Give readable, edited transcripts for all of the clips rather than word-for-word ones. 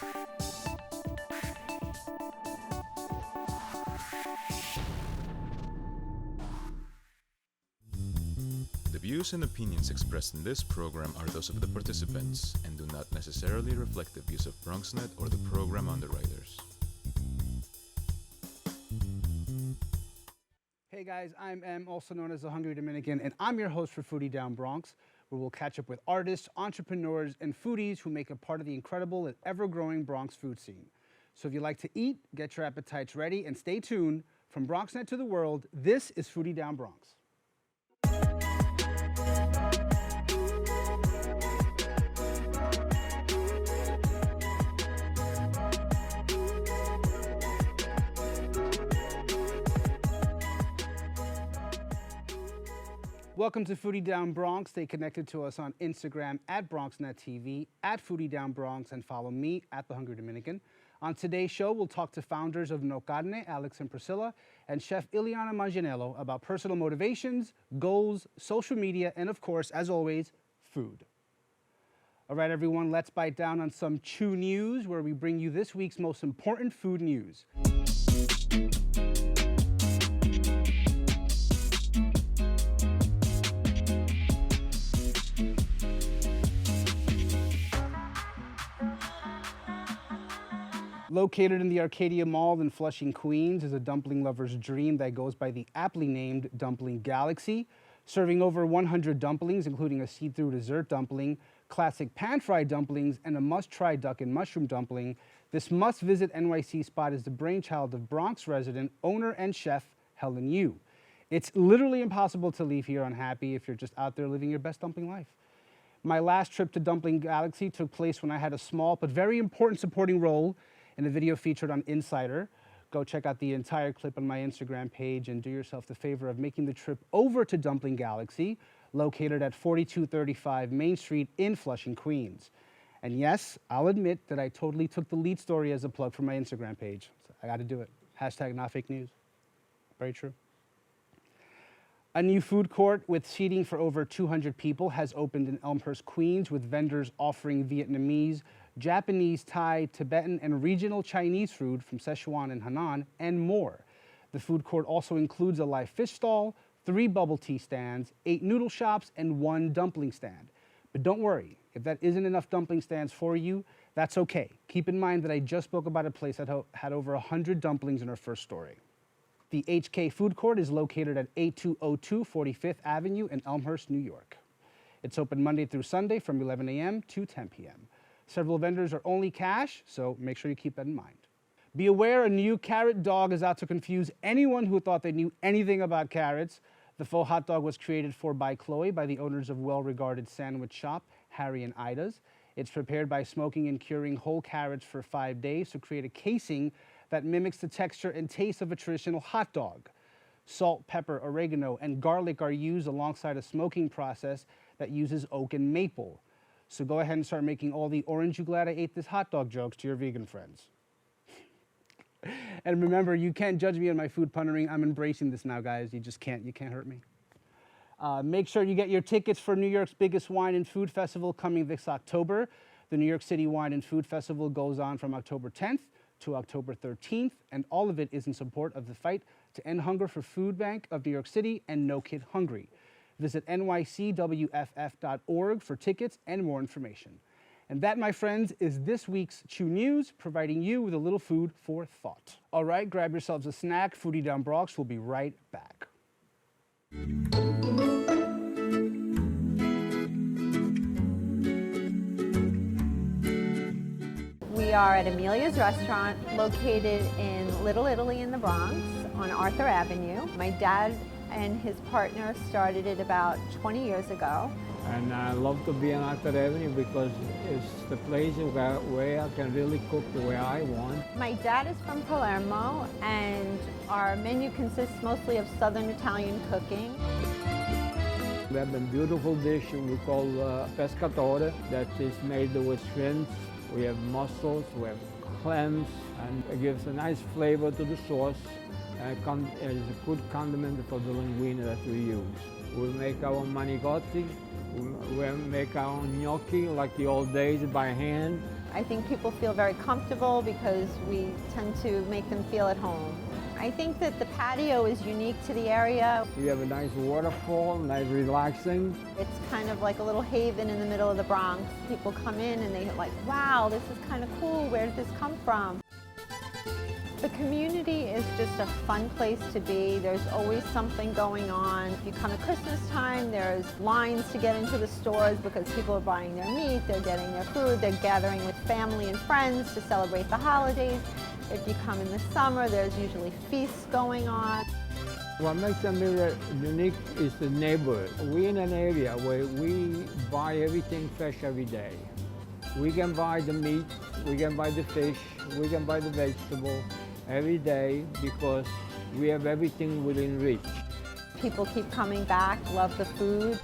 The views and opinions expressed in this program are those of the participants and do not necessarily reflect the views of BronxNet or the program underwriters. Hey guys, I'm Em, also known as the Hungry Dominican, and I'm your host for Foodie Down Bronx, where we'll catch up with artists, entrepreneurs, and foodies who make a part of the incredible and ever-growing Bronx food scene. So if you like to eat, get your appetites ready, and stay tuned. From BronxNet to the world, this is Foodie Down Bronx. Welcome to Foodie Down Bronx. Stay connected to us on Instagram at BronxNetTV, at Foodie Down Bronx, and follow me at The Hungry Dominican. On today's show, we'll talk to founders of No Carne, Alex and Priscilla, and Chef Iliana Manganiello about personal motivations, goals, social media, and of course, as always, food. All right, everyone, let's bite down on some Chew News, where we bring you this week's most important food news. Located in the Arcadia Mall in Flushing, Queens, is a dumpling lover's dream that goes by the aptly named Dumpling Galaxy, serving over 100 dumplings, including a see-through dessert dumpling, classic pan-fried dumplings, and a must-try duck and mushroom dumpling. This must-visit NYC spot is the brainchild of Bronx resident, owner, and chef Helen Yu. It's literally impossible to leave here unhappy if you're just out there living your best dumpling life. My last trip to Dumpling Galaxy took place when I had a small but very important supporting role in a video featured on Insider. Go check out the entire clip on my Instagram page and do yourself the favor of making the trip over to Dumpling Galaxy, located at 4235 Main Street in Flushing, Queens. And yes, I'll admit that I totally took the lead story as a plug for my Instagram page. So I gotta do it. Hashtag not fake news. Very true. A new food court with seating for over 200 people has opened in Elmhurst, Queens, with vendors offering Vietnamese, Japanese, Thai, Tibetan, and regional Chinese food from Sichuan and Henan, and more. The food court also includes a live fish stall, 3 bubble tea stands, 8 noodle shops, and 1 dumpling stand. But don't worry, if that isn't enough dumpling stands for you, that's okay. Keep in mind that I just spoke about a place that had over 100 dumplings in her first story. The HK Food Court is located at 8202 45th Avenue in Elmhurst, New York. It's open Monday through Sunday from 11 a.m. to 10 p.m. Several vendors are only cash, so make sure you keep that in mind. Be aware, a new carrot dog is out to confuse anyone who thought they knew anything about carrots. The Pho Hot Dog was created for by Chloe, by the owners of well-regarded sandwich shop, Harry and Ida's. It's prepared by smoking and curing whole carrots for 5 days to create a casing that mimics the texture and taste of a traditional hot dog. Salt, pepper, oregano, and garlic are used alongside a smoking process that uses oak and maple. So go ahead and start making all the "orange you glad I ate this hot dog" jokes to your vegan friends. And remember, you can't judge me on my food punnering. I'm embracing this now, guys. You can't hurt me. Make sure you get your tickets for New York's biggest wine and food festival coming this October. The New York City Wine and Food Festival goes on from October 10th to October 13th, and all of it is in support of the fight to end hunger for Food Bank of New York City and No Kid Hungry. Visit nycwff.org for tickets and more information. And that, my friends, is this week's Chew News, providing you with a little food for thought. All right, grab yourselves a snack. Foodie Down Bronx will be right back. We are at Amelia's Restaurant, located in Little Italy in the Bronx on Arthur Avenue. My dad and his partner started it about 20 years ago. And I love to be on Arthur Avenue because it's the place where I can really cook the way I want. My dad is from Palermo, and our menu consists mostly of Southern Italian cooking. We have a beautiful dish we call pescatore that is made with shrimps. We have mussels, we have clams, and it gives a nice flavor to the sauce. It's a good condiment for the linguine that we use. We make our manicotti, we make our own gnocchi like the old days by hand. I think people feel very comfortable because we tend to make them feel at home. I think that the patio is unique to the area. We have a nice waterfall, nice relaxing. It's kind of like a little haven in the middle of the Bronx. People come in and they're like, wow, this is kind of cool. Where did this come from? The community is just a fun place to be. There's always something going on. If you come at Christmas time, there's lines to get into the stores because people are buying their meat, they're getting their food, they're gathering with family and friends to celebrate the holidays. If you come in the summer, there's usually feasts going on. What makes Amelia unique is the neighborhood. We're in an area where we buy everything fresh every day. We can buy the meat, we can buy the fish, we can buy the vegetable every day because we have everything within reach. People keep coming back, love the food.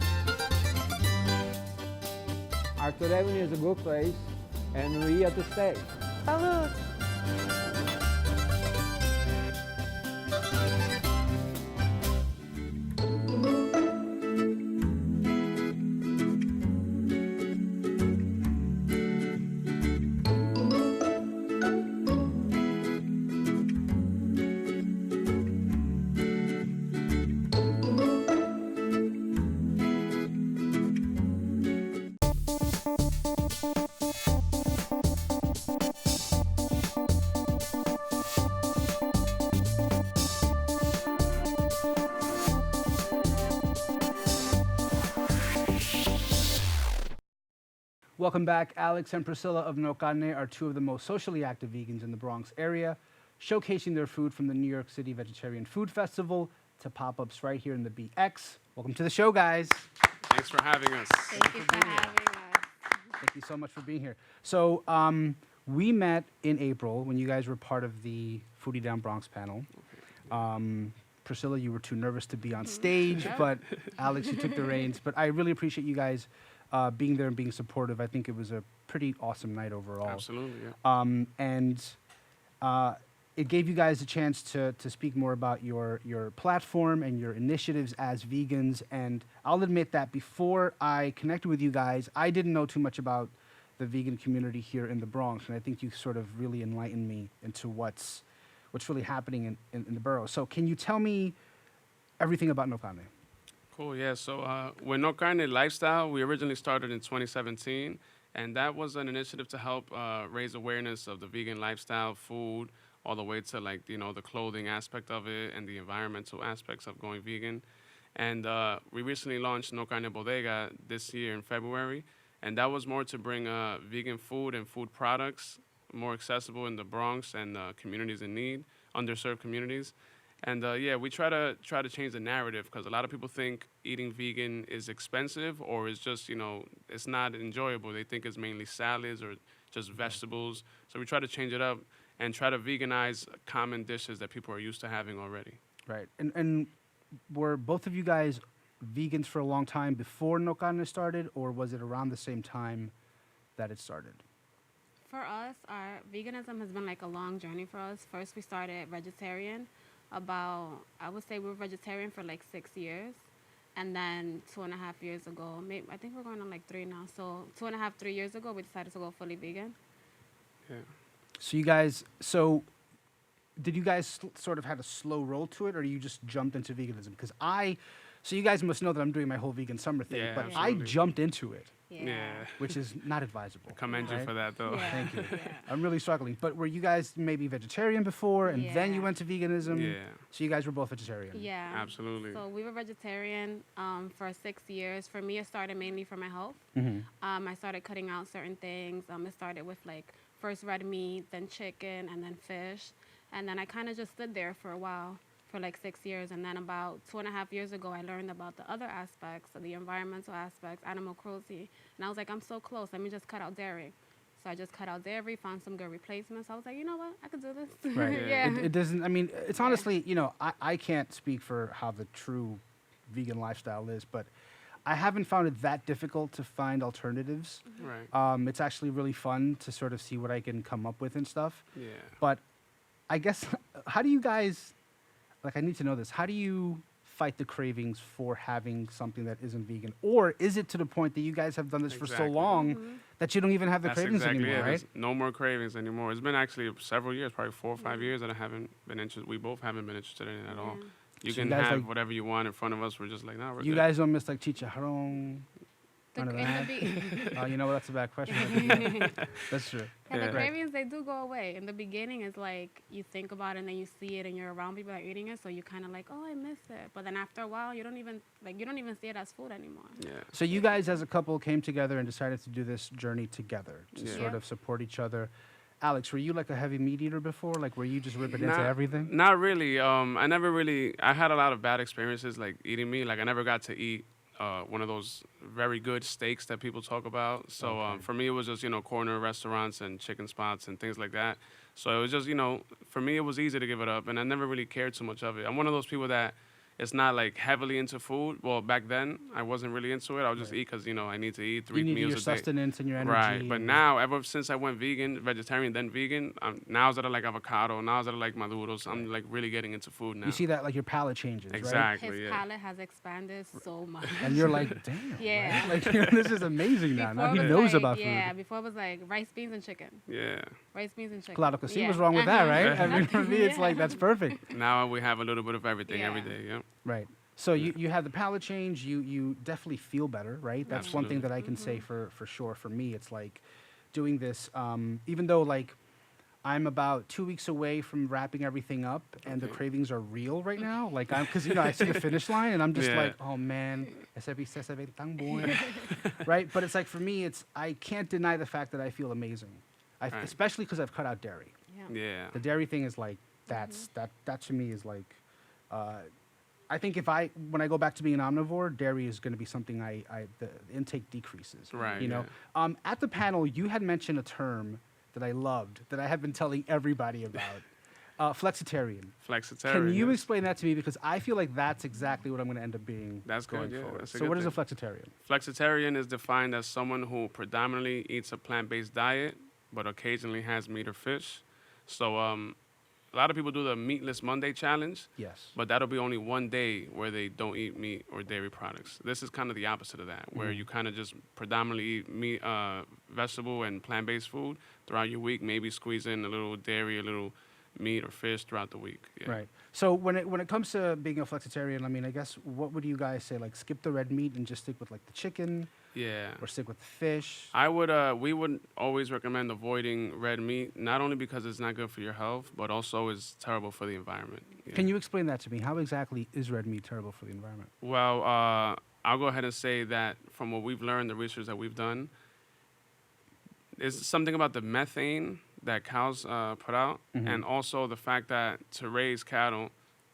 Arthur Avenue is a good place and we're here to stay. Salud! Welcome back. Alex and Priscilla of No Carne are two of the most socially active vegans in the Bronx area, showcasing their food from the New York City Vegetarian Food Festival to pop-ups right here in the BX. Welcome to the show, guys. Thanks for having us. Thank you for having us. Thank you so much for being here. So we met in April when you guys were part of the Foodie Down Bronx panel. Priscilla, you were too nervous to be on stage, but Alex, you took the reins. But I really appreciate you guys being there and being supportive. I think it was a pretty awesome night overall. Absolutely, yeah. It gave you guys a chance to speak more about your platform and your initiatives as vegans. And I'll admit that before I connected with you guys, I didn't know too much about the vegan community here in the Bronx. And I think you sort of really enlightened me into what's really happening in the borough. So can you tell me everything about No Carne? Cool, yeah. So with No Carne Lifestyle, we originally started in 2017. And that was an initiative to help raise awareness of the vegan lifestyle, food, all the way to the clothing aspect of it and the environmental aspects of going vegan. And we recently launched No Carne Bodega this year in February. And that was more to bring vegan food and food products more accessible in the Bronx and communities in need, underserved communities. And we try to change the narrative because a lot of people think eating vegan is expensive or is just, it's not enjoyable. They think it's mainly salads or just vegetables. So we try to change it up and try to veganize common dishes that people are used to having already. Right. And were both of you guys vegans for a long time before No Carne started, or was it around the same time that it started? For us, our veganism has been like a long journey for us. First, we started vegetarian I would say we were vegetarian for like 6 years. And then 2.5 years ago, I think we're going on like 3 now. So 2.5, 3 years ago, we decided to go fully vegan. Yeah. So did you guys sort of had a slow roll to it, or you just jumped into veganism? So you guys must know that I'm doing my whole vegan summer thing, but absolutely. I jumped into it, Yeah. which is not advisable. I commend you right? for that, though. Yeah. Thank you. Yeah. I'm really struggling. But were you guys maybe vegetarian before, and then you went to veganism? Yeah. So you guys were both vegetarian? Yeah. Absolutely. So we were vegetarian for 6 years. For me, it started mainly for my health. Mm-hmm. I started cutting out certain things. It started with first red meat, then chicken, and then fish. And then I kind of just stood there for a while, for 6 years. And then about 2.5 years ago, I learned about the other aspects, the environmental aspects, animal cruelty. And I was like, I'm so close. Let me just cut out dairy. So I just cut out dairy, found some good replacements. I was like, you know what? I could do this. Right. Yeah. It doesn't, it's honestly, I can't speak for how the true vegan lifestyle is, but I haven't found it that difficult to find alternatives. Right. It's actually really fun to sort of see what I can come up with and stuff. Yeah. But I guess, how do you guys, I need to know this, how do you fight the cravings for having something that isn't vegan? Or is it to the point that you guys have done this for so Exactly. long That you don't even have the That's cravings exactly anymore, it. right? There's no more cravings anymore. It's been actually several years, probably 4 or 5 years that I haven't been interested. We both haven't been interested in it at all. Yeah. You So you can guys, have like- whatever you want in front of us. We're just like, no, we're You good. guys don't miss like chicharrón. None of that? Oh, you know what? That's a bad question. That's true. Yeah, Yeah. the cravings, they do go away. In the beginning, it's like you think about it and then you see it and you're around people that are eating it, so you kind of like, oh, I miss it. But then after a while, you don't even see it as food anymore. Yeah. So you guys as a couple came together and decided to do this journey together to Yeah. sort Yeah. of support each other. Alex, were you like a heavy meat eater before? Like, were you just ripping into everything? Not really. I had a lot of bad experiences like eating meat. Like I never got to eat one of those very good steaks that people talk about. So Okay. for me, it was just, corner restaurants and chicken spots and things like that. So it was just, for me, it was easy to give it up. And I never really cared too much of it. I'm one of those people that it's not like heavily into food. Well, back then, I wasn't really into it. I would just eat because, I need to eat 3 You needed meals your a day. sustenance and your energy. Right, but now, ever since I went vegetarian, then vegan, now that I like avocado, now that I like maduros, I'm like really getting into food now. You see that like your palate changes, right? Exactly, His yeah. palate has expanded so much. And you're like, damn. Yeah. right? Like, this is amazing now. Now he it was knows like, about yeah, food. before it was like rice, beans, and chicken. Yeah. Rice, beans, and chicken. Claro que sí, Yeah. what's wrong with that, right? I mean, Uh-huh. for me, it's Yeah. like, that's perfect. Now we have a little bit of everything every Yeah. day, yeah. Right. So you have the palate change. You definitely feel better, right? That's one thing Absolutely. that I can say for sure. For me, it's like doing this. Even though like I'm about 2 weeks away from wrapping everything up, and the Okay. cravings are real right now. Like because I see the finish line, and I'm just Yeah. like, oh man, ese se ve tan bueno, right? But it's like for me, I can't deny the fact that I feel amazing, Right. especially because I've cut out dairy. Yeah. Yeah. The dairy thing is like that to me is like. I think when I go back to being an omnivore, dairy is going to be something the intake decreases. Right, You know, at the panel, you had mentioned a term that I loved that I have been telling everybody about. Flexitarian. Flexitarian. Can you yes. explain that to me? Because I feel like that's exactly what I'm going to end up being That's going good, yeah, forward. that's a So good what is a thing. flexitarian? Flexitarian is defined as someone who predominantly eats a plant-based diet, but occasionally has meat or fish. So a lot of people do the Meatless Monday challenge, Yes. but that'll be only one day where they don't eat meat or dairy products. This is kind of the opposite of that, where you kind of just predominantly eat meat, vegetable, and plant-based food throughout your week. Maybe squeeze in a little dairy, a little meat or fish throughout the week. Yeah. Right. So when it comes to being a flexitarian, I mean, I guess what would you guys say? Like skip the red meat and just stick with like the chicken, Yeah. or stick with the fish? We would always recommend avoiding red meat, not only because it's not good for your health, but also is terrible for the environment. Yeah. Can you explain that to me? How exactly is red meat terrible for the environment? Well, I'll go ahead and say that from what we've learned, the research that we've done, is something about the methane that cows put out, and also the fact that to raise cattle,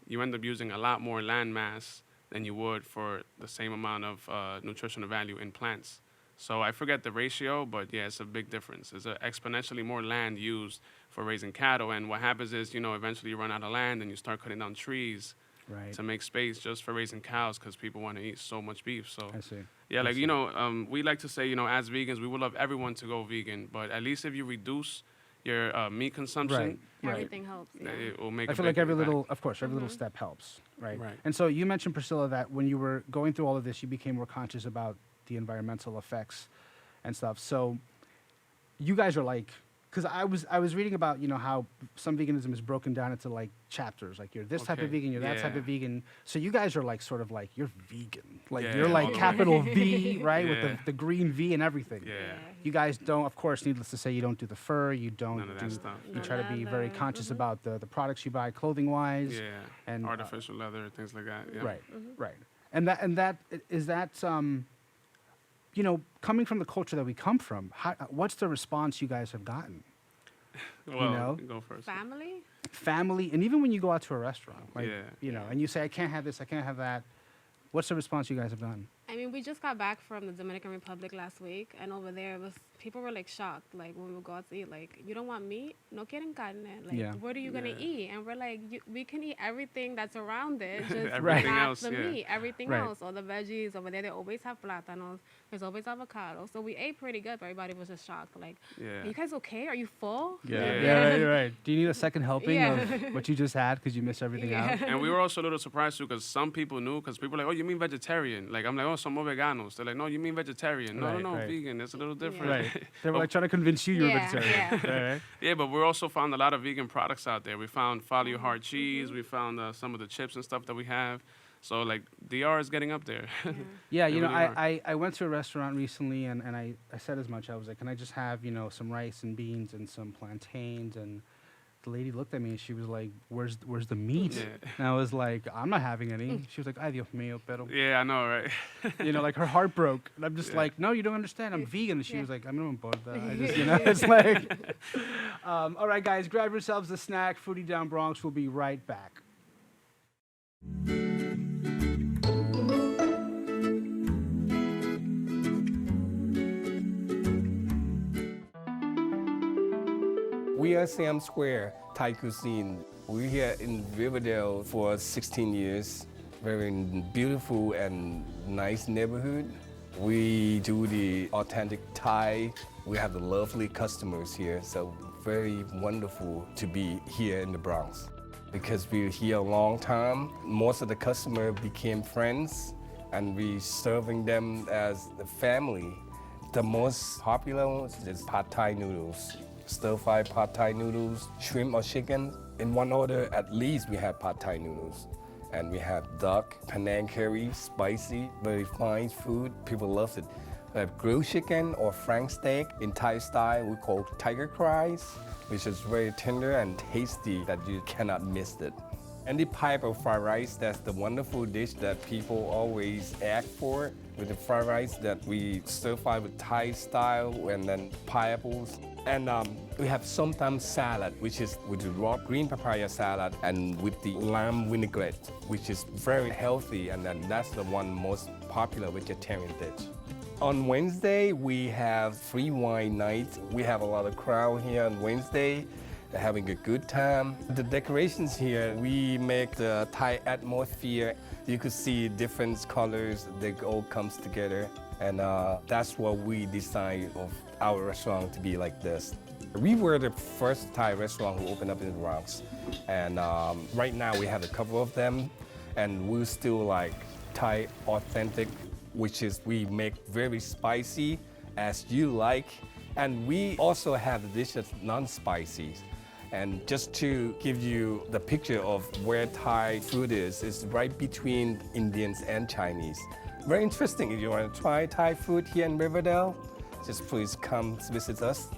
you end up using a lot more land mass than you would for the same amount of nutritional value in plants. So I forget the ratio, but yeah, it's a big difference. There's exponentially more land used for raising cattle, and what happens is, eventually you run out of land and you start cutting down trees Right. to make space just for raising cows because people want to eat so much beef. So I see. yeah, I like, see. we like to say, as vegans, we would love everyone to go vegan, but at least if you reduce your meat consumption, Right. Right. Everything helps. Yeah. it will make I a feel big like every impact. little, of course, every little step helps, right? Right. And so you mentioned, Priscilla, that when you were going through all of this, you became more conscious about the environmental effects and stuff. So you guys are like, because I was reading about how some veganism is broken down into like chapters, like you're this type of Okay. vegan, you're that type Yeah. of vegan. So you guys are like sort of like you're vegan, like Yeah, you're all like the way. capital V, right, with Yeah. the green V and everything. Yeah. You guys don't, of course, needless to say, you don't do the fur, you don't None of do. that stuff. You No try to be very leather, conscious about the products you buy, clothing wise. Yeah. And Artificial leather, things like that. Yeah. Right, right. And that is that coming from the culture that we come from. What's the response you guys have gotten? Well, know? go first. Family? Family, and even when you go out to a restaurant, like Yeah. and you say, I can't have this, I can't have that. What's the response you guys have gotten? I mean, we just got back from the Dominican Republic last week, and over there, people were like shocked. Like when we would go out to eat, like, you don't want meat? No quieren carne. Like, Yeah. what are you gonna Yeah. eat? And we're like, we can eat everything that's around it, just Everything not else, the yeah. meat. Everything Right. else, all the veggies over there, they always have plátanos. There's always avocado. So we ate pretty good, but everybody was just shocked. Like, Yeah. are you guys okay? Are you full? Yeah, right. Do you need a second helping Yeah. of what you just had because you missed everything out? And we were also a little surprised too, because some people knew, because people were like, oh, you mean vegetarian? Like, I'm like, oh, somos veganos. They're like, no, you mean vegetarian. No, Right, no, right. vegan. It's a little different. Right. They were like trying to convince you were Yeah, vegetarian. yeah. Right. Yeah, but we also found a lot of vegan products out there. We found Follow Your Heart cheese. We found some of the chips and stuff that we have. So, like, DR is getting up there. Yeah, They you know, really are. I went to a restaurant recently and I said as much. I was like, can I just have, you know, some rice and beans and some plantains? And the lady looked at me and she was like, where's the meat? Yeah. And I was like, I'm not having any. She was like, ay Dios mío, pero. Yeah, I know, right? You know, like her heart broke. And I'm just Yeah. like, no, you don't understand. I'm vegan. And she Yeah. was like, I'm not importa. I just, you know, it's like. All right, guys, grab yourselves a snack. Foodie Down Bronx will be right back. We are Sam Square Thai Cuisine. We're here in Riverdale for 16 years. Very beautiful and nice neighborhood. We do the authentic Thai. We have the lovely customers here, so very wonderful to be here in the Bronx. Because we're here a long time, most of the customers became friends, and we serving them as a family. The most popular ones is pad Thai noodles. Stir-fried pad Thai noodles, shrimp or chicken. In one order, at least we have pad Thai noodles. And we have duck, Penang curry, spicy, very fine food. People love it. We have grilled chicken or frank steak in Thai style. We call tiger fries, which is very tender and tasty that you cannot miss it. And the pineapple fried rice, that's the wonderful dish that people always ask for. With the fried rice that we stir fry with Thai style and then pineapples. And we have somtam salad, which is with the raw green papaya salad and with the lime vinaigrette, which is very healthy, and then that's the one most popular vegetarian dish. On Wednesday, we have free wine night. We have a lot of crowd here on Wednesday. They're having a good time. The decorations here, we make the Thai atmosphere. You could see different colors, they all comes together. And that's what we designed of our restaurant to be like this. We were the first Thai restaurant who opened up in the Bronx. And right now we have a couple of them. And we're still like Thai authentic, which is we make very spicy as you like. And we also have the dish that's non-spicy. And just to give you the picture of where Thai food is, it's right between Indians and Chinese. Very interesting. If you want to try Thai food here in Riverdale, just please come visit us.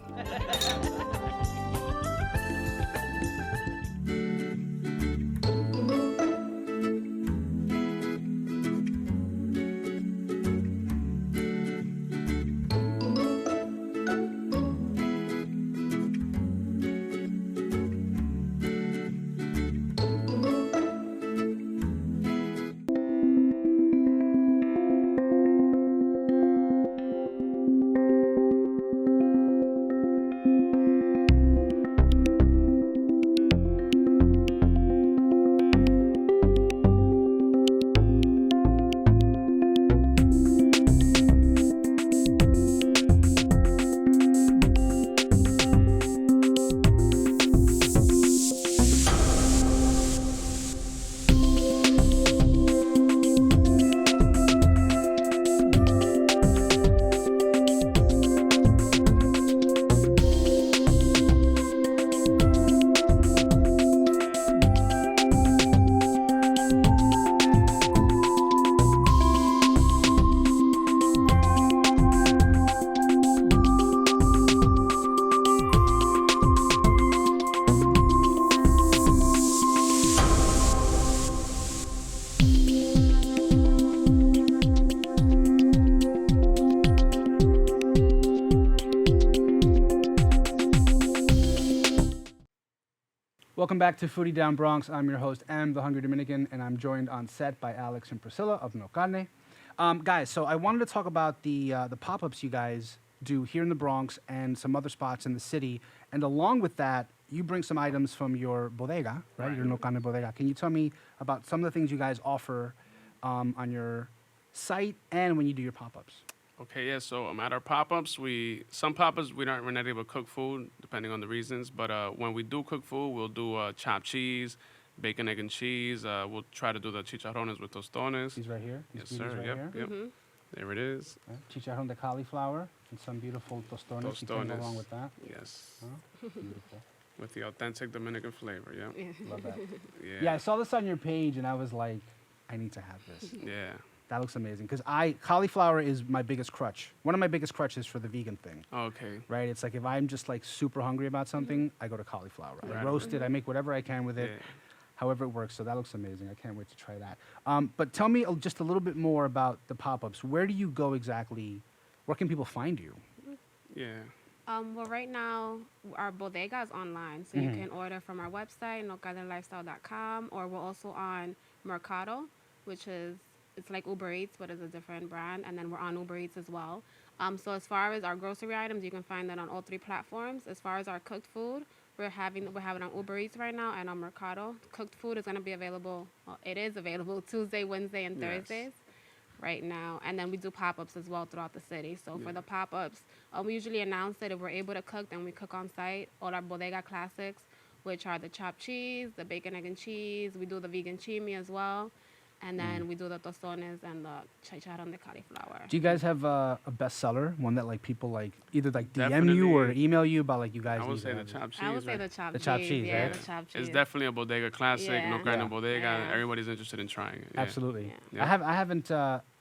Welcome back to Foodie Down Bronx. I'm your host, M, the Hungry Dominican, and I'm joined on set by Alex and Priscilla of No Carne. Guys, so I wanted to talk about the pop-ups you guys do here in the Bronx and some other spots in the city. And along with that, you bring some items from your bodega, right? Your No Carne bodega. Can you tell me about some of the things you guys offer on your site and when you do your pop-ups? Okay, yeah. So at our pop-ups, some pop-ups we're not able to cook food depending on the reasons. But when we do cook food, we'll do chopped cheese, bacon, egg, and cheese. We'll try to do the chicharrones with tostones. He's right here. Yes, These sir. beauties right Yep. here. Yep. There it is. Chicharrón de cauliflower and some beautiful tostones. You can go along with that. Yes. Beautiful. With the authentic Dominican flavor, yeah. Love that. Yeah. Yeah, I saw this on your page and I was like, I need to have this. Yeah. That looks amazing. Because cauliflower is my biggest crutch. One of my biggest crutches for the vegan thing. Okay. Right? It's like if I'm just like super hungry about something, I go to cauliflower. I Right. roast it, I make whatever I can with it. Yeah. However it works. So that looks amazing. I can't wait to try that. But tell me just a little bit more about the pop-ups. Where do you go exactly? Where can people find you? Yeah. Well, right now, our bodega is online, so you can order from our website, nocadelifestyle.com, or we're also on Mercado, which is, it's like Ubereats, but it's a different brand, and then we're on Ubereats as well. So as far as our grocery items, you can find that on all three platforms. As far as our cooked food, we're having on Ubereats right now and on Mercado. Cooked food is going to be available, well, it is available Tuesday, Wednesday, and Yes. Thursdays right now, and then we do pop-ups as well throughout the city. So for the pop-ups, we usually announce that if we're able to cook, then we cook on site. All our bodega classics, which are the chopped cheese, the bacon, egg, and cheese. We do the vegan chimi as well, and then we do the tostones and the chicharrón de cauliflower. Do you guys have a bestseller? One that like people like either like DM Definitely. you or email you about like you guys I would need say to the have this? chopped cheese. I would say right? the chopped The cheese. chopped cheese, yeah, right? the chopped cheese. It's definitely a bodega classic. Yeah. No kind Yeah. of bodega. Yeah. Everybody's interested in trying it. Yeah. Absolutely. Yeah. I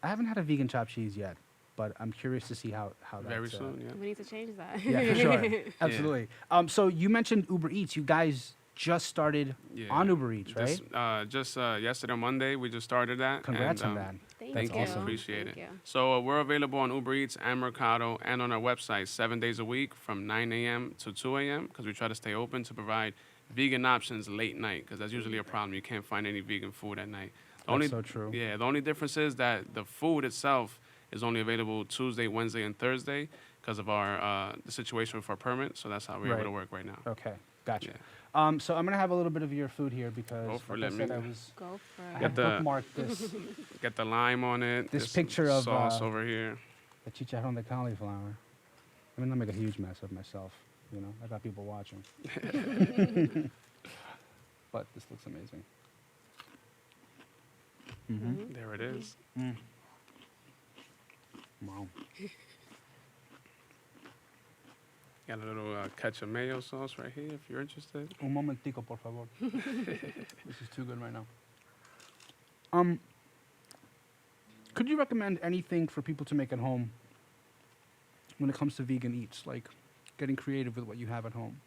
haven't had a vegan chopped cheese yet, but I'm curious to see how that's Very soon, yeah. We need to change that. Yeah, for sure. Absolutely. So you mentioned Uber Eats. You guys just started Yeah. on Uber Eats, right? Just yesterday, Monday, we just started that. Congrats and, on that. Thank you. awesome. Appreciate Thank it. you. So we're available on Uber Eats and Mercado and on our website 7 days a week from 9 a.m. to 2 a.m. because we try to stay open to provide vegan options late night because that's usually a problem. You can't find any vegan food at night. That's so true. Yeah, the only difference is that the food itself is only available Tuesday, Wednesday, and Thursday because of our the situation with our permit. So that's how we're Right. able to work right now. Okay, gotcha. Yeah. So I'm gonna have a little bit of your food here because, Go for it, like I let said, me- Go for I it. have the- bookmarked this Get the lime on it. This There's picture some of, sauce over here. the chicharrón de cauliflower. I mean, I make a huge mess of myself. You know, I got people watching. But this looks amazing. Mm-hmm. There it is. Wow. Got a little ketchup mayo sauce right here if you're interested. Un momentico, por favor. This is too good right now. Could you recommend anything for people to make at home when it comes to vegan eats, like getting creative with what you have at home?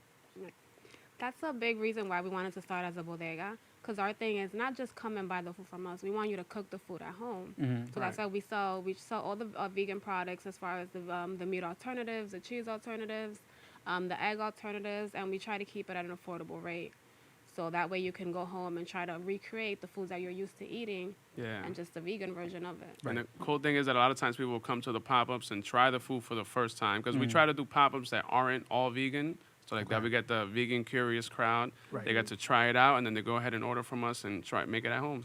That's a big reason why we wanted to start as a bodega, because our thing is not just come and buy the food from us. We want you to cook the food at home. So that's why we sell all the vegan products as far as the meat alternatives, the cheese alternatives, the egg alternatives, and we try to keep it at an affordable rate. So that way you can go home and try to recreate the foods that you're used to eating Yeah. and just the vegan version of it. And the cool thing is that a lot of times people will come to the pop-ups and try the food for the first time because we try to do pop-ups that aren't all vegan. So like that we get the vegan curious crowd. Right. They get to try it out and then they go ahead and order from us and make it at home.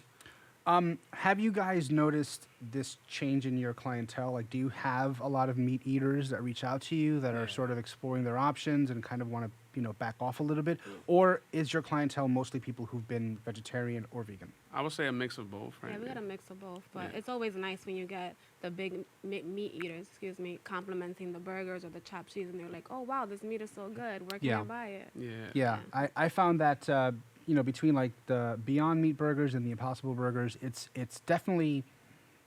Have you guys noticed this change in your clientele? Like, do you have a lot of meat eaters that reach out to you that are sort of exploring their options and kind of want to, back off a little bit? Or is your clientele mostly people who've been vegetarian or vegan? I would say a mix of both, right? Yeah, we got a mix of both, but Yeah. it's always nice when you get the big meat eaters, complimenting the burgers or the chopped cheese, and they're like, "Oh wow, this meat is so good. Where can Yeah. I buy it?" Yeah. Yeah, I found that between like the Beyond Meat burgers and the Impossible burgers, it's definitely,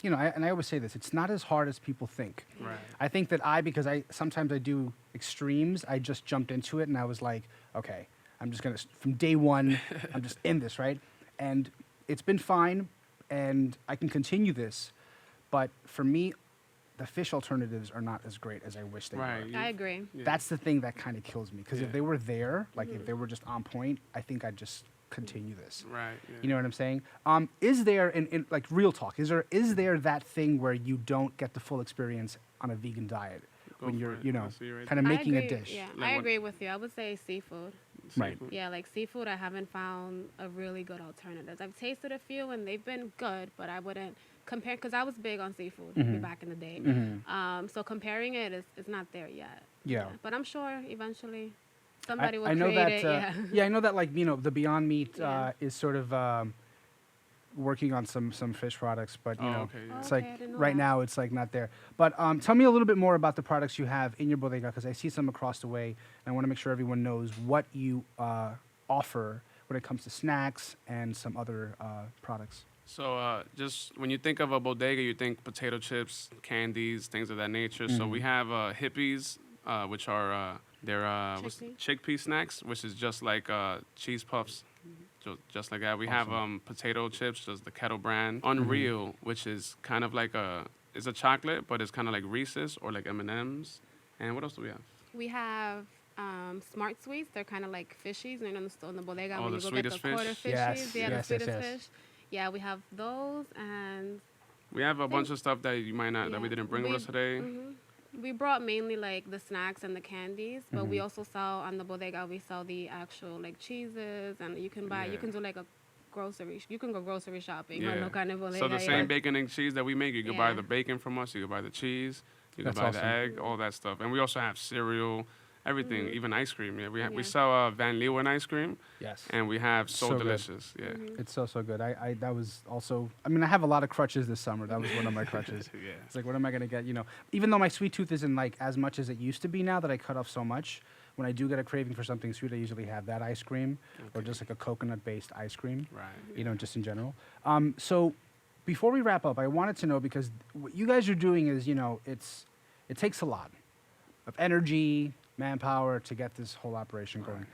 and I always say this, it's not as hard as people think. Right. I think that because I sometimes I do extremes, I just jumped into it and I was like, okay, I'm just gonna from day one, I'm just in this, right? And it's been fine, and I can continue this, but for me, the fish alternatives are not as great as I wish they Right. were. I agree. Yeah. That's the thing that kind of kills me, because Yeah. if they were there, like if they were just on point, I think I'd just continue this. Right. Yeah. You know what I'm saying? Is there, in like real talk, is there that thing where you don't get the full experience on a vegan diet Go when for you're, it. I see you right kind of I making a agree- dish? Yeah, Like I what- agree with you. I would say seafood. Right. Seafood. Yeah, like seafood, I haven't found a really good alternative. I've tasted a few and they've been good, but I wouldn't compare because I was big on seafood back in the day. So comparing it is not there yet. Yeah. But I'm sure eventually somebody will I know create that. it. Yeah. I know that. Like the Beyond Meat Yeah. is sort of working on some fish products, but you know, okay, yeah. it's Okay, like I didn't know right that. now it's like not there. But tell me a little bit more about the products you have in your bodega, because I see some across the way, and I want to make sure everyone knows what you offer when it comes to snacks and some other products. So just when you think of a bodega, you think potato chips, candies, things of that nature. So we have hippies, which are they're what's Chickpea? chickpea snacks, which is just like cheese puffs, just like that. We have potato chips, just the Kettle brand. Unreal, which is kind of like it's a chocolate, but it's kind of like Reese's or like M&Ms. And what else do we have? We have smart sweets. They're kind of like fishies. You know, in the bodega Oh, when the you go get the sweetest fish? quarter fishies. Yes, Yeah, yes, the yes, sweetest yes. fish. Yeah, we have those, and We have a bunch of stuff that you might not that we Yeah. didn't bring with us today. we brought mainly like the snacks and the candies, but we also sell on the bodega. We sell the actual like cheeses, and you can buy. You Yeah. can do like a grocery. You can go grocery shopping. Yeah. No kind of bodega. So the yeah. same bacon and cheese that we make, you can buy Yeah. the bacon from us, you can buy the cheese, you can That's buy awesome. the egg, all that stuff. And we also have cereal, everything, even ice cream. Yeah, we Yeah. sell Van Leeuwen ice cream, Yes. and we have So, So good. Delicious. Yeah. It's so good. I that was also. I mean, I have a lot of crutches this summer. That was one of my crutches. Yeah. It's like, what am I gonna get? You know, even though my sweet tooth isn't like as much as it used to be now that I cut off so much. When I do get a craving for something sweet, I usually have that ice cream or just like a coconut-based ice cream. Right. You know, just in general. So before we wrap up, I wanted to know, because what you guys are doing is, you know, it takes a lot of energy, manpower to get this whole operation going.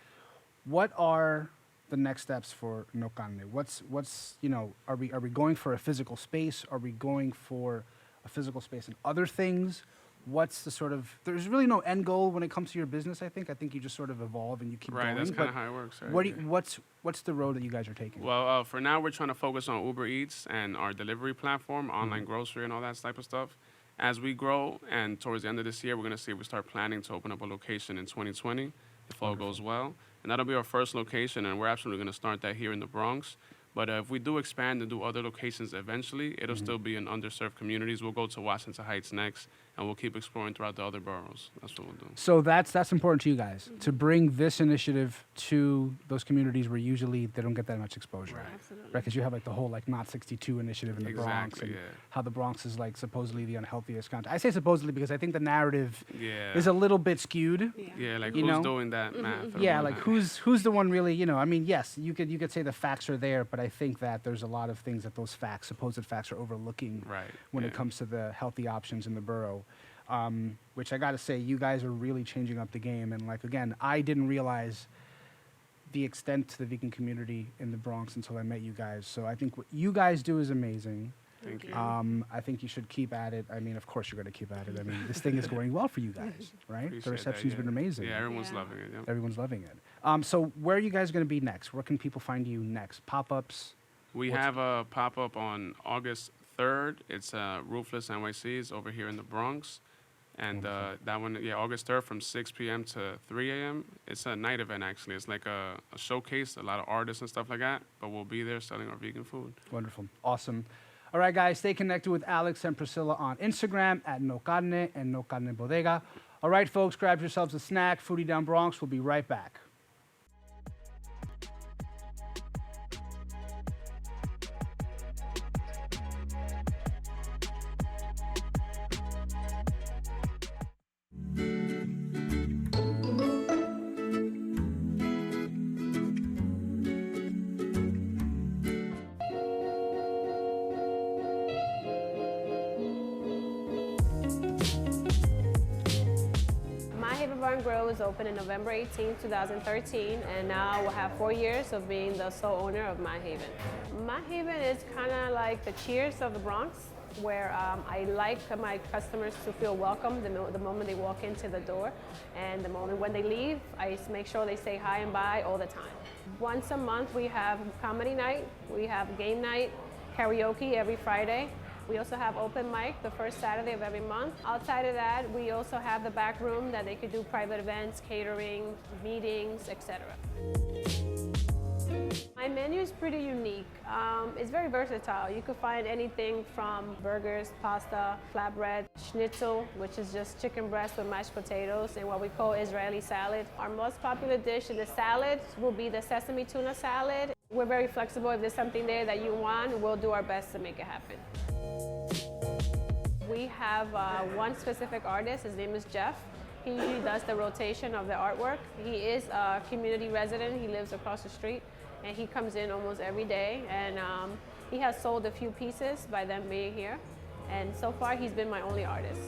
What are the next steps for No Carne? What's you know, are we going for a physical space? Are we going for a physical space and other things? What's the sort of, there's really no end goal when it comes to your business, I think. I think you just sort of evolve and you keep Right, going. that's but kind of how it works. Right? what do you, Yeah. what's the road that you guys are taking? Well, for now, we're trying to focus on Ubereats and our delivery platform, online grocery, and all that type of stuff. As we grow, and towards the end of this year, we're going to see if we start planning to open up a location in 2020, if all goes well. And that'll be our first location, and we're absolutely going to start that here in the Bronx. But if we do expand and do other locations eventually, it'll still be in underserved communities. We'll go to Washington Heights next, and we'll keep exploring throughout the other boroughs. That's what we'll do. So that's important to you guys, to bring this initiative to those communities where usually they don't get that much exposure. Right. Absolutely. Because you have like the whole like Not 62 initiative in the Bronx, Exactly, and yeah. how the Bronx is like supposedly the unhealthiest country. I say supposedly because I think the narrative Yeah. is a little bit skewed. Yeah. Yeah, like You who's know? doing that math? or Yeah, whatnot. like who's the one really, you know, I mean, yes, you could say the facts are there, but I think that there's a lot of things that those facts, supposed facts, are overlooking Right. when yeah. it comes to the healthy options in the borough. Which I got to say, you guys are really changing up the game. And like, again, I didn't realize the extent to the vegan community in the Bronx until I met you guys. So I think what you guys do is amazing. Thank you. I think you should keep at it. I mean, of course you're going to keep at it. I mean, this thing is going well for you guys, right? Appreciate The that, reception's yeah. been amazing. Yeah, everyone's Yeah. loving it. Yeah. Everyone's loving it. So where are you guys going to be next? Where can people find you next? Pop-ups? We What's- have a pop-up on August 3rd. It's Roofless NYC's over here in the Bronx. And that one, yeah, August 3rd from 6 p.m. to 3 a.m. It's a night event, actually. It's like a showcase, a lot of artists and stuff like that. But we'll be there selling our vegan food. Wonderful. Awesome. All right, guys, stay connected with Alex and Priscilla on Instagram at No Carne and No Carne Bodega. All right, folks, grab yourselves a snack. Foodie Down Bronx. We'll be right back. My Haven Bar and Grill was opened in November 18, 2013, and now we'll have 4 years of being the sole owner of My Haven. My Haven is kind of like the Cheers of the Bronx, where I like my customers to feel welcome the moment they walk into the door, and the moment when they leave, I make sure they say hi and bye all the time. Once a month we have comedy night, we have game night, karaoke every Friday. We also have open mic the first Saturday of every month. Outside of that, we also have the back room that they could do private events, catering, meetings, etc. My menu is pretty unique. It's very versatile. You could find anything from burgers, pasta, flatbread, schnitzel, which is just chicken breast with mashed potatoes, and what we call Israeli salad. Our most popular dish in the salad will be the sesame tuna salad. We're very flexible. If there's something there that you want, we'll do our best to make it happen. We have one specific artist. His name is Jeff. He usually does the rotation of the artwork. He is a community resident. He lives across the street, and he comes in almost every day. And he has sold a few pieces by them being here. And so far, he's been my only artist.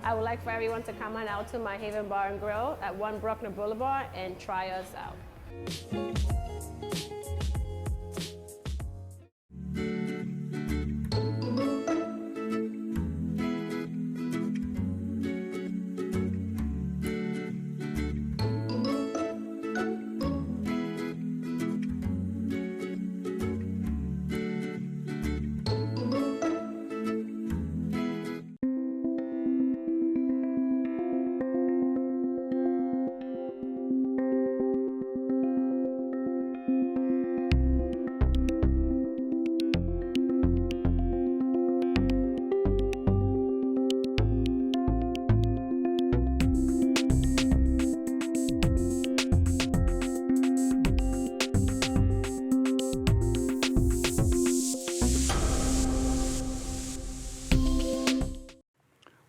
I would like for everyone to come on out to my Haven Bar and Grill at 1 Bruckner Boulevard and try us out.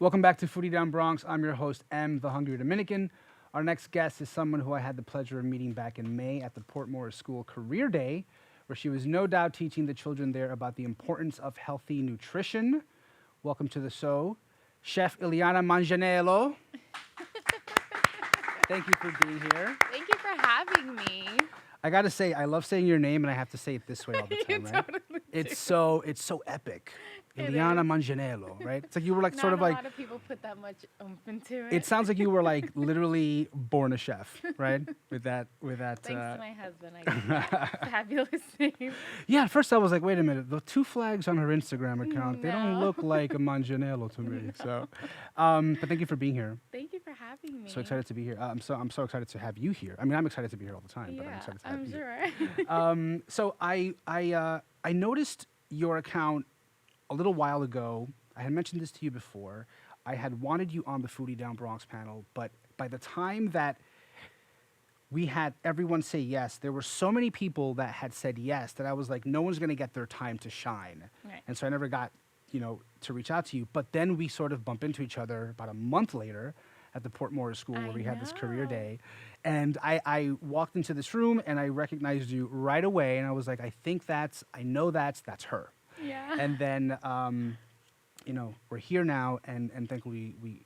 Welcome back to Foodie Down Bronx. I'm your host, M, the Hungry Dominican. Our next guest is someone who I had the pleasure of meeting back in May at the Port Morris School Career Day, where she was no doubt teaching the children there about the importance of healthy nutrition. Welcome to the show, Chef Iliana Manganiello. Thank you for being here. Thank you for having me. I gotta say, I love saying your name, and I have to say it this way all the time, right? Totally It's so epic. Iliana Manganiello, right? It's like you were like sort of like. Not a lot of people put that much oomph into it. It sounds like you were like literally born a chef, right? With that. Thanks to my husband, I guess. Fabulous name. Yeah, at first I was like, wait a minute, the 2 flags on her Instagram account, they don't No. look like a Manganiello to me. So, but thank you for being here. Thank you for having me. So excited to be here. I'm so excited to have you here. I mean, I'm excited to be here all the time, but I'm Yeah, excited to have I'm you. sure. So I noticed your account a little while ago. I had mentioned this to you before. I had wanted you on the Foodie Down Bronx panel, but by the time that we had everyone say yes, there were so many people that had said yes that I was like, no one's going to get their time to shine. Right. And so I never got, to reach out to you. But then we sort of bump into each other about a month later at the Port Morris School where we had this career day. And I walked into this room and I recognized you right away. And I was like, I know that's her. Yeah. And then, we're here now, and thankfully we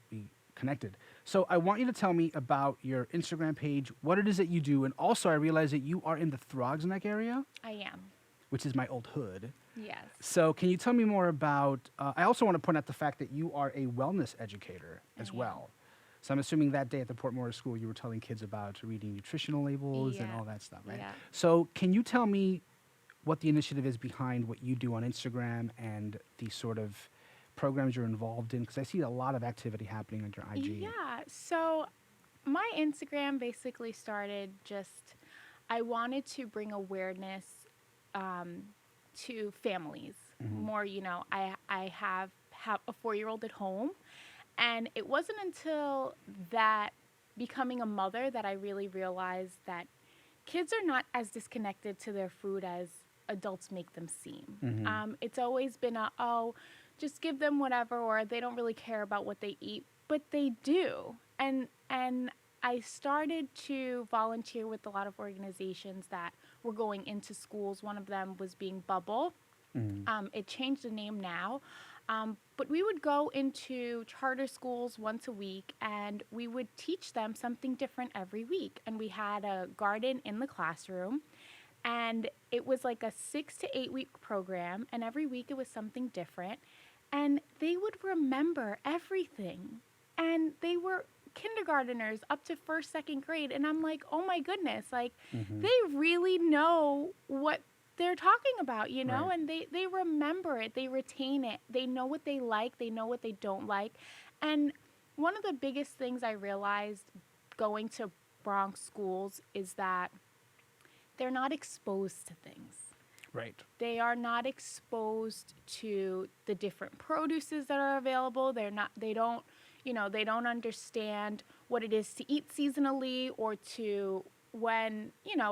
connected. So I want you to tell me about your Instagram page, what it is that you do, and also I realize that you are in the Throgs Neck area. I am. Which is my old hood. Yes. So can you tell me more about, I also want to point out the fact that you are a wellness educator as well. So I'm assuming that day at the Port Morris School, you were telling kids about reading nutritional labels and all that stuff, right? Yeah. So can you tell me what the initiative is behind what you do on Instagram and the sort of programs you're involved in? Because I see a lot of activity happening on your IG. Yeah. So my Instagram basically started I wanted to bring awareness to families. More, I have a 4-year-old at home. And it wasn't until that becoming a mother that I really realized that kids are not as disconnected to their food as adults make them seem. It's always been just give them whatever, or they don't really care about what they eat, but they do. And I started to volunteer with a lot of organizations that were going into schools. One of them was being Bubble. It changed the name now. But we would go into charter schools once a week, and we would teach them something different every week. And we had a garden in the classroom, and it was like a 6 to 8 week program, and every week it was something different. And they would remember everything. And they were kindergarteners up to 1st, 2nd grade. And I'm like, oh my goodness, they really know what they're talking about, Right. and they remember it, they retain it, they know what they like, they know what they don't like. And one of the biggest things I realized going to Bronx schools is that they're not exposed to things. Right. They are not exposed to the different produces that are available. They don't understand what it is to eat seasonally or to when,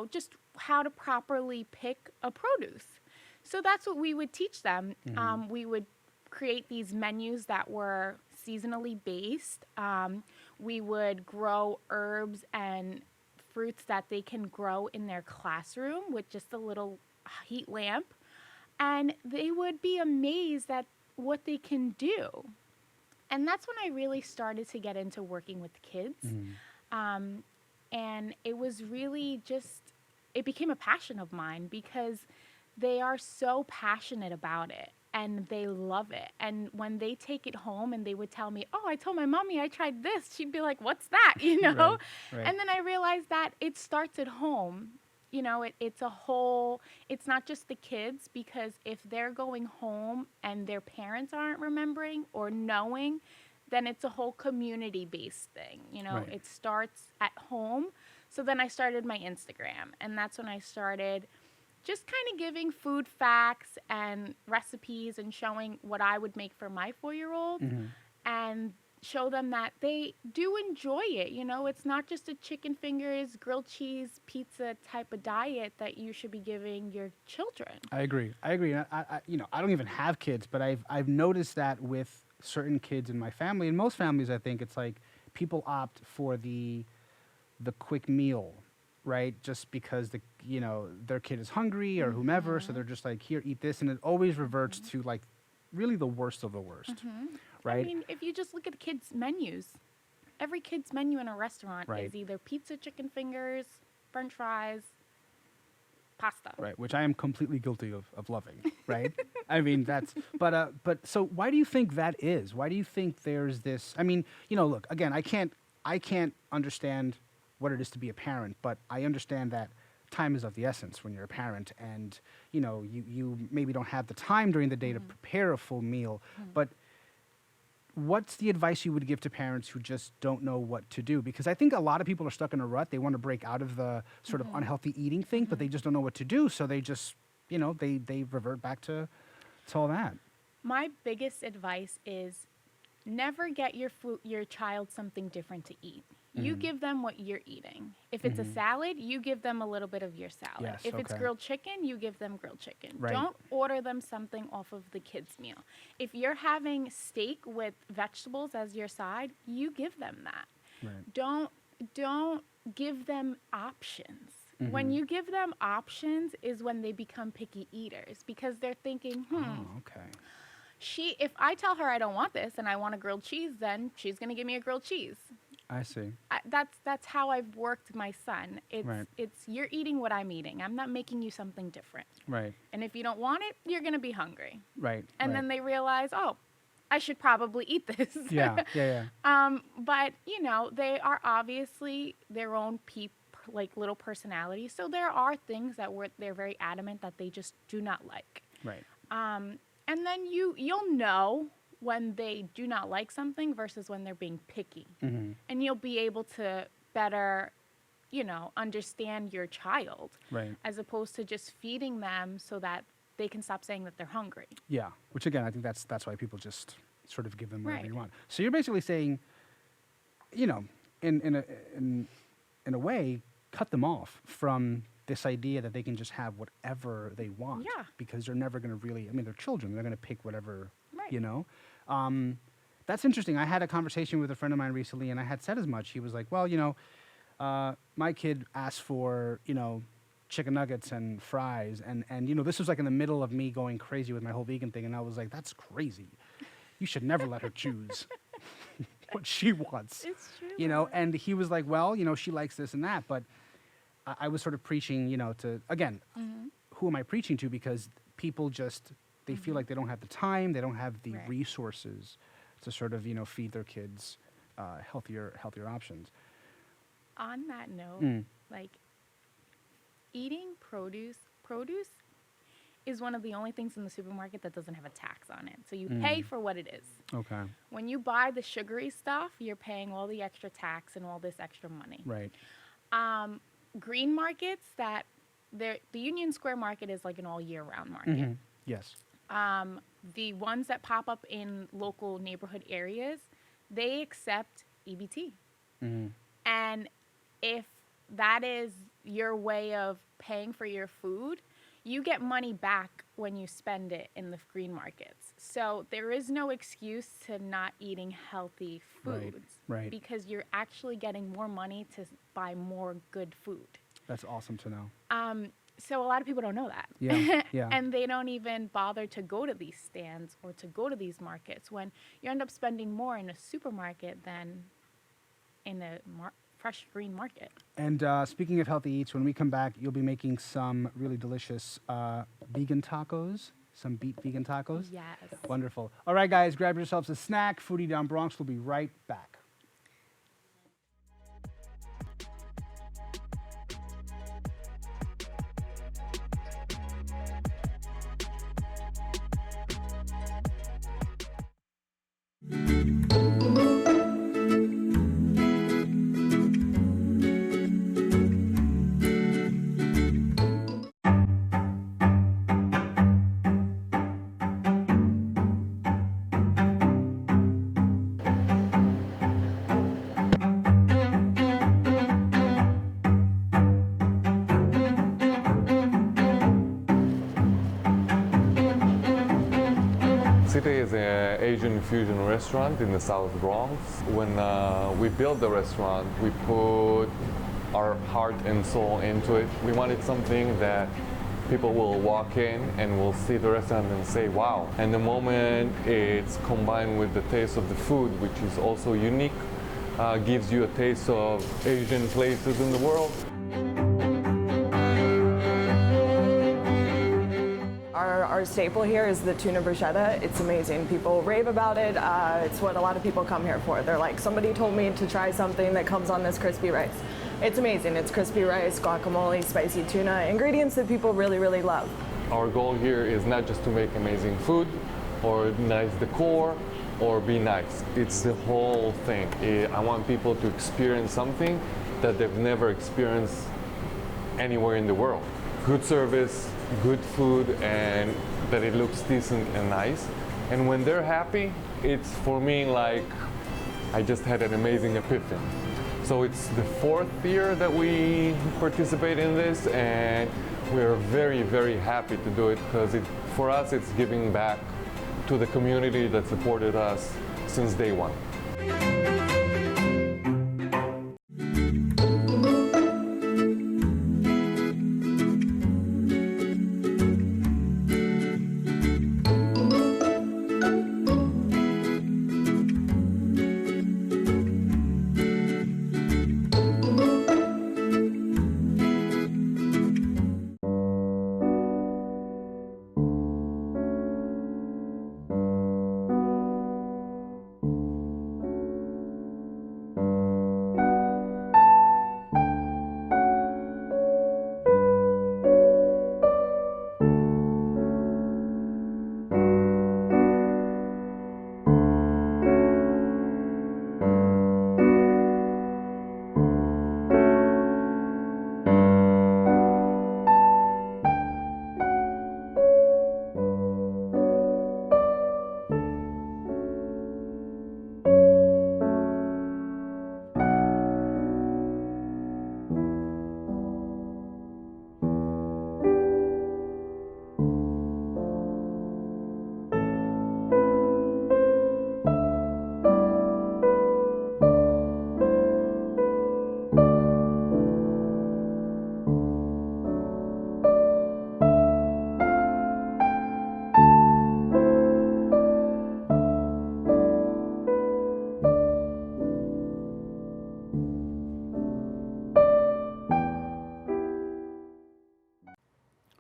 just how to properly pick a produce. So that's what we would teach them. We would create these menus that were seasonally based. We would grow herbs and fruits that they can grow in their classroom with just a little heat lamp. And they would be amazed at what they can do. And that's when I really started to get into working with kids. And it was really it became a passion of mine because they are so passionate about it and they love it. And when they take it home and they would tell me, oh, I told my mommy I tried this, she'd be like, what's that? Right. And then I realized that it starts at home. It's a whole, it's not just the kids, because if they're going home and their parents aren't remembering or knowing, then it's a whole community-based thing. Right. It starts at home. So then I started my Instagram, and that's when I started just kind of giving food facts and recipes and showing what I would make for my 4-year-old and show them that they do enjoy it. It's not just a chicken fingers, grilled cheese, pizza type of diet that you should be giving your children. I agree. I don't even have kids, but I've noticed that with certain kids in my family, and most families, I think it's like people opt for the quick meal, right? Just because their kid is hungry or whomever, so they're just like, here, eat this, and it always reverts to like really the worst of the worst, right? I mean, if you just look at kids' menus, every kid's menu in a restaurant is either pizza, chicken fingers, French fries, pasta. Right, which I am completely guilty of loving, right? I mean, but so why do you think that is? Why do you think there's this, I mean, look, again, I can't understand what it is to be a parent, but I understand that time is of the essence when you're a parent, and you maybe don't have the time during the day to prepare a full meal. But what's the advice you would give to parents who just don't know what to do? Because I think a lot of people are stuck in a rut. They want to break out of the sort of unhealthy eating thing, but they just don't know what to do. So they just, they revert back to all that. My biggest advice is never get your child something different to eat. You give them what you're eating. If it's a salad, you give them a little bit of your salad. Yes, if it's grilled chicken, you give them grilled chicken. Right. Don't order them something off of the kids' meal. If you're having steak with vegetables as your side, you give them that. Right. Don't give them options. When you give them options is when they become picky eaters, because they're thinking, Oh, okay. if I tell her I don't want this and I want a grilled cheese, then she's going to give me a grilled cheese. I see. That's how I've worked my son. Right. It's you're eating what I'm eating. I'm not making you something different. Right. And if you don't want it, you're going to be hungry. Right. And then they realize, oh, I should probably eat this. Yeah. But they are obviously their own little personalities. So there are things that they're very adamant that they just do not like. Right. And then you'll know when they do not like something versus when they're being picky. And you'll be able to better, understand your child. Right. As opposed to just feeding them so that they can stop saying that they're hungry. Yeah. Which again, I think that's why people just sort of give them whatever Right. you want. So you're basically saying, in a way, cut them off from this idea that they can just have whatever they want. Yeah. Because they're never going to really, they're children. They're going to pick whatever, Right. That's interesting. I had a conversation with a friend of mine recently, and I had said as much. He was like, well, my kid asked for, chicken nuggets and fries. And this was like in the middle of me going crazy with my whole vegan thing. And I was like, that's crazy. You should never let her choose what she wants. It's true. And he was like, well, she likes this and that. But I was sort of preaching, to, again, who am I preaching to? Because people just, they feel like they don't have the time, they don't have the Right. resources to sort of, feed their kids healthier options. On that note, eating produce is one of the only things in the supermarket that doesn't have a tax on it. So you pay for what it is. Okay. When you buy the sugary stuff, you're paying all the extra tax and all this extra money. Right. Green markets the Union Square market is like an all year round market. Yes. The ones that pop up in local neighborhood areas, they accept EBT. And if that is your way of paying for your food, you get money back when you spend it in the green markets. So there is no excuse to not eating healthy foods, right. because you're actually getting more money to buy more good food. That's awesome to know. So a lot of people don't know that. Yeah, yeah. And they don't even bother to go to these stands or to go to these markets, when you end up spending more in a supermarket than in a fresh green market. And speaking of healthy eats, when we come back, you'll be making some really delicious vegan tacos, some Beet vegan tacos. Yes. Wonderful. All right, guys, grab yourselves a snack. Foodie Down Bronx will be right back. City is an Asian fusion restaurant in the South Bronx. When we built the restaurant, we put our heart and soul into it. We wanted something that people will walk in and will see the restaurant and say, wow. And the moment it's combined with the taste of the food, which is also unique, gives you a taste of Asian places in the world. Our staple here is the tuna bruschetta. It's amazing. People rave about it. It's what a lot of people come here for. They're like, somebody told me to try something that comes on this crispy rice. It's amazing. It's crispy rice, guacamole, spicy tuna, ingredients that people really, really love. Our goal here is not just to make amazing food or nice decor or be nice. It's the whole thing. I want people to experience something that they've never experienced anywhere in the world. Good service, good food, and that it looks decent and nice. And when they're happy, it's for me like I just had an amazing epiphany. So it's the 4th year that we participate in this, and we're very, very happy to do it because for us it's giving back to the community that supported us since day one.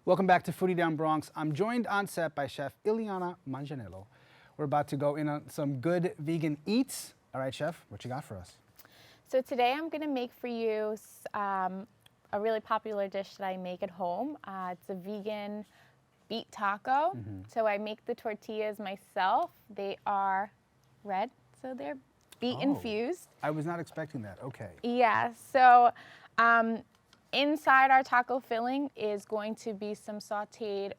Welcome back to Foodie Down Bronx. I'm joined on set by Chef Iliana Manganiello. We're about to go in on some good vegan eats. All right, Chef, what you got for us? So today I'm going to make for you a really popular dish that I make at home. It's a vegan beet taco. So I make the tortillas myself. They are red, so they're beet infused. I was not expecting that. Okay. Yeah, so inside our taco filling is going to be some sauteed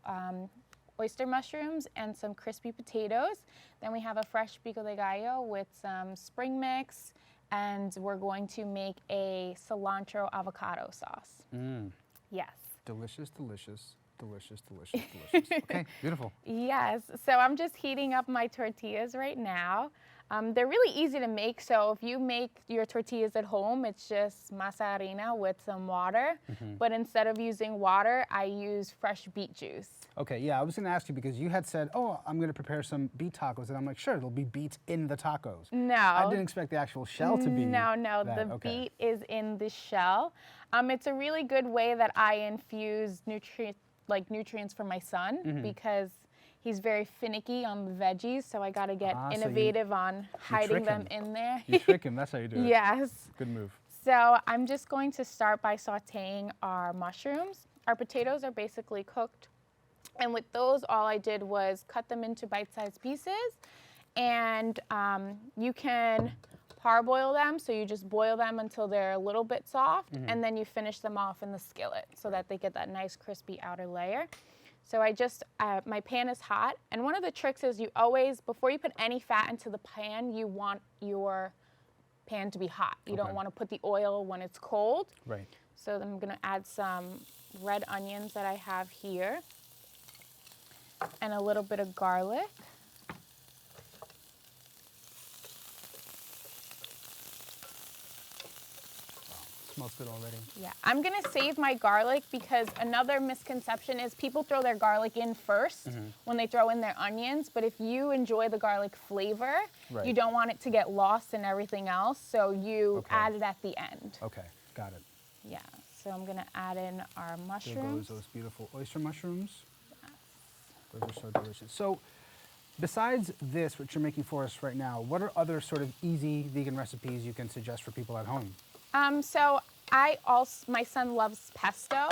oyster mushrooms and some crispy potatoes. Then we have a fresh pico de gallo with some spring mix and we're going to make a cilantro avocado sauce. Yes. Delicious, delicious, delicious, delicious, delicious. Okay, beautiful. Yes, so I'm just heating up my tortillas right now. They're really easy to make, so if you make your tortillas at home, it's just masa harina with some water. But instead of using water, I use fresh beet juice. Okay, yeah, I was going to ask you because you had said, oh, I'm going to prepare some beet tacos, and I'm like, sure, there'll be beets in the tacos. No. I didn't expect the actual shell to be No, that. the beet is in the shell. It's a really good way that I infuse nutrients for my son because he's very finicky on the veggies, so I got to get innovative on hiding them in there. You trick him, that's how you do it. Yes. Good move. So I'm just going to start by sauteing our mushrooms. Our potatoes are basically cooked. And with those, all I did was cut them into bite-sized pieces. And you can parboil them, so you just boil them until they're a little bit soft, and then you finish them off in the skillet so that they get that nice crispy outer layer. So my pan is hot, and one of the tricks is you always, before you put any fat into the pan, you want your pan to be hot. You don't want to put the oil when it's cold. Right. So then I'm going to add some red onions that I have here, and a little bit of garlic. Smells good already. Yeah, I'm gonna save my garlic because another misconception is people throw their garlic in first when they throw in their onions, but if you enjoy the garlic flavor, you don't want it to get lost in everything else, so you add it at the end. Okay, got it. Yeah, so I'm gonna add in our mushrooms. There goes those beautiful oyster mushrooms. Yes. Those are so delicious. So, besides this, what you're making for us right now, what are other sort of easy vegan recipes you can suggest for people at home? So my son loves pesto.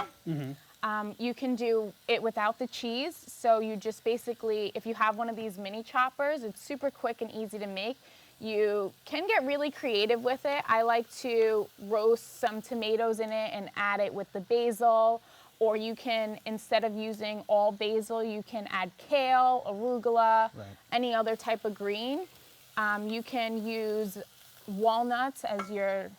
You can do it without the cheese. So you just basically, if you have one of these mini choppers, it's super quick and easy to make. You can get really creative with it. I like to roast some tomatoes in it and add it with the basil. Or you can, instead of using all basil, you can add kale, arugula, any other type of green. You can use walnuts as your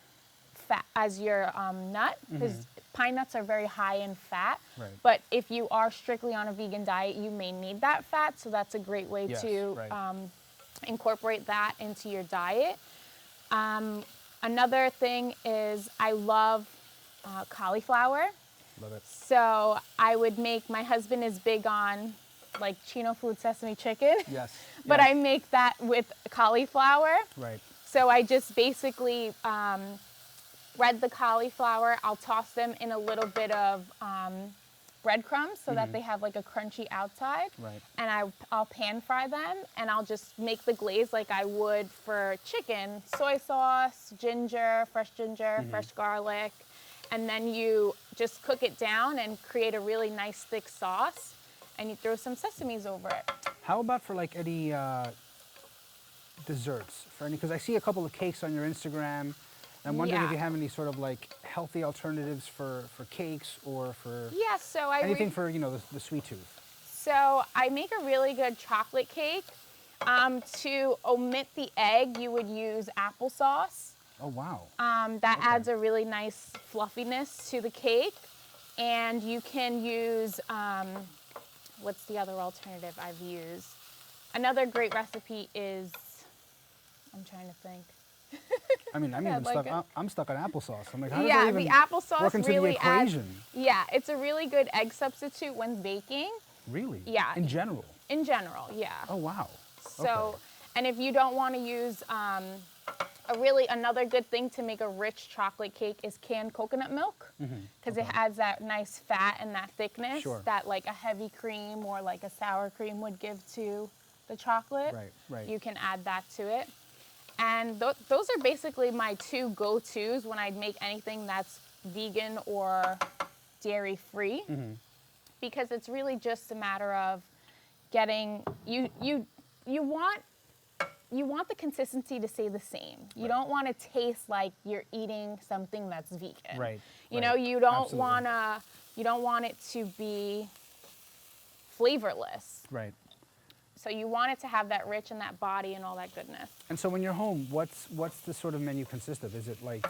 nut, because pine nuts are very high in fat. But if you are strictly on a vegan diet, you may need that fat, so that's a great way to incorporate that into your diet. Another thing is I love cauliflower. Love it. So I would make, my husband is big on like Chino food sesame chicken. Yes. But I make that with cauliflower. Right. So I just basically red the cauliflower. I'll toss them in a little bit of breadcrumbs so that they have like a crunchy outside. Right. And I'll pan fry them, and I'll just make the glaze like I would for chicken. Soy sauce, ginger, fresh garlic. And then you just cook it down and create a really nice thick sauce, and you throw some sesames over it. How about for like any desserts? Because I see a couple of cakes on your Instagram. I'm wondering if you have any sort of like healthy alternatives for cakes or for anything for, you know, the sweet tooth. So I make a really good chocolate cake. To omit the egg, you would use applesauce. Oh, wow. That adds a really nice fluffiness to the cake. And you can use, what's the other alternative I've used? Another great recipe is, I'm trying to think. I'm stuck on applesauce. I'm like, how does yeah, that even the applesauce work into really the equation? It's a really good egg substitute when baking. Really? Yeah. In general? In general, yeah. Oh, wow. So, and if you don't want to use, another good thing to make a rich chocolate cake is canned coconut milk, because it adds that nice fat and that thickness that like a heavy cream or like a sour cream would give to the chocolate. Right. You can add that to it. And those are basically my two go-tos when I make anything that's vegan or dairy-free, because it's really just a matter of getting, you want the consistency to stay the same. You don't want to taste like you're eating something that's vegan. Right. You know, you don't want it to be flavorless. Right. So you want it to have that rich and that body and all that goodness. And so when you're home, what's the sort of menu consist of? Is it like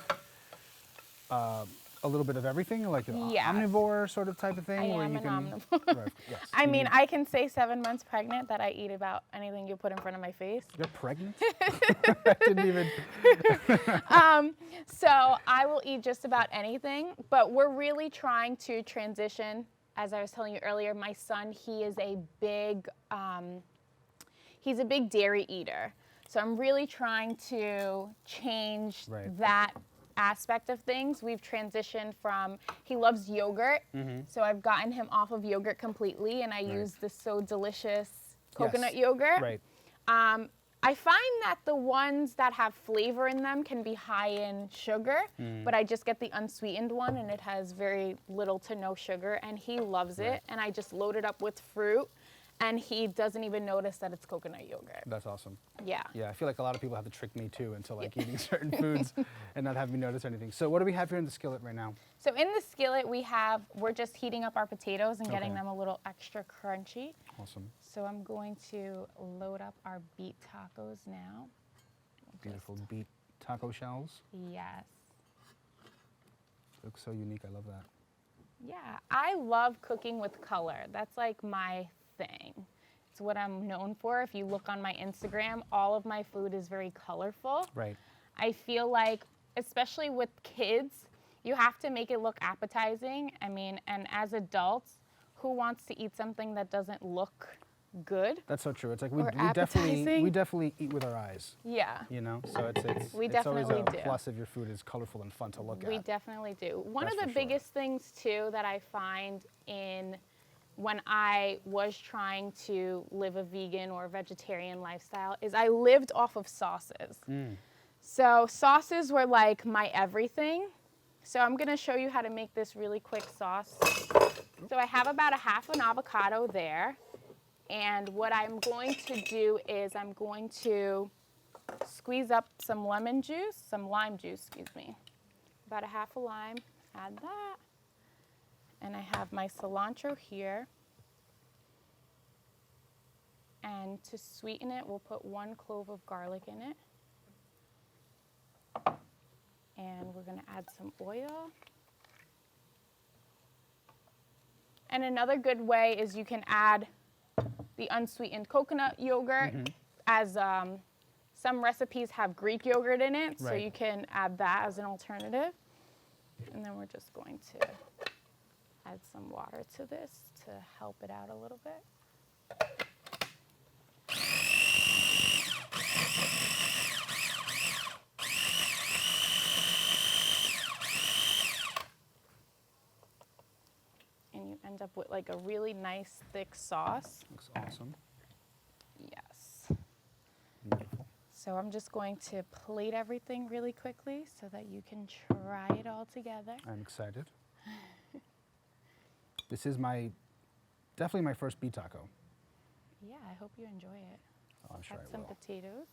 a little bit of everything, like an omnivore sort of type of thing? I where am you an can, omnivore. Right, yes. I mean, I can say 7 months pregnant that I eat about anything you put in front of my face. You're pregnant? I didn't even. So I will eat just about anything, but we're really trying to transition. As I was telling you earlier, my son, he's a big dairy eater. So I'm really trying to change that aspect of things. We've transitioned from, he loves yogurt, so I've gotten him off of yogurt completely, and I use the So Delicious coconut yogurt. Right. I find that the ones that have flavor in them can be high in sugar, but I just get the unsweetened one, and it has very little to no sugar, and he loves it, and I just load it up with fruit, and he doesn't even notice that it's coconut yogurt. That's awesome. Yeah. Yeah, I feel like a lot of people have to trick me too into like eating certain foods and not having me notice anything. So what do we have here in the skillet right now? So in the skillet we're just heating up our potatoes and getting them a little extra crunchy. Awesome. So I'm going to load up our beet tacos now. Beautiful beet taco shells. Yes. Looks so unique, I love that. Yeah, I love cooking with color. That's like my thing. It's what I'm known for. If you look on my Instagram, all of my food is very colorful. Right. I feel like, especially with kids, you have to make it look appetizing. I mean, and as adults, who wants to eat something that doesn't look good? That's so true. It's like we definitely eat with our eyes. Yeah. You know, so it's We it's definitely always a do. plus if your food is colorful and fun to look at. We definitely do. One That's of the for sure. biggest things too that I find when I was trying to live a vegan or vegetarian lifestyle is I lived off of sauces. So sauces were like my everything. So I'm gonna show you how to make this really quick sauce. So I have about a half an avocado there. And what I'm going to do is I'm going to squeeze up some lime juice, excuse me. About a half a lime, add that. And I have my cilantro here. And to sweeten it, we'll put 1 clove of garlic in it. And we're gonna add some oil. And another good way is you can add the unsweetened coconut yogurt, as some recipes have Greek yogurt in it, so you can add that as an alternative. And then we're just going to add some water to this to help it out a little bit. And you end up with like a really nice thick sauce. Looks awesome. Yes. Beautiful. So I'm just going to plate everything really quickly so that you can try it all together. I'm excited. This is definitely my first beet taco. Yeah, I hope you enjoy it. Oh, I'm sure Add I some will. potatoes.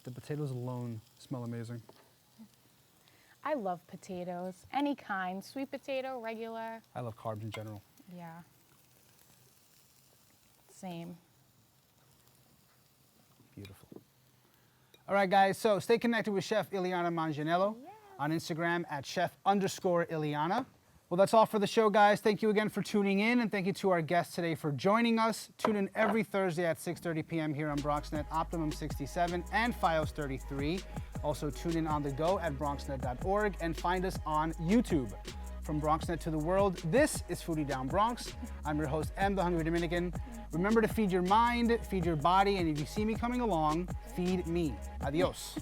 The potatoes alone smell amazing. I love potatoes, any kind, sweet potato, regular. I love carbs in general. Yeah. Same. Beautiful. All right, guys, so stay connected with Chef Iliana Manganiello on Instagram at chef_Iliana. Well, that's all for the show, guys. Thank you again for tuning in, and thank you to our guests today for joining us. Tune in every Thursday at 6:30 p.m. here on BronxNet, Optimum 67 and Fios 33. Also, tune in on the go at bronxnet.org and find us on YouTube. From BronxNet to the world, this is Foodie Down Bronx. I'm your host, M, the Hungry Dominican. Remember to feed your mind, feed your body, and if you see me coming along, feed me. Adios.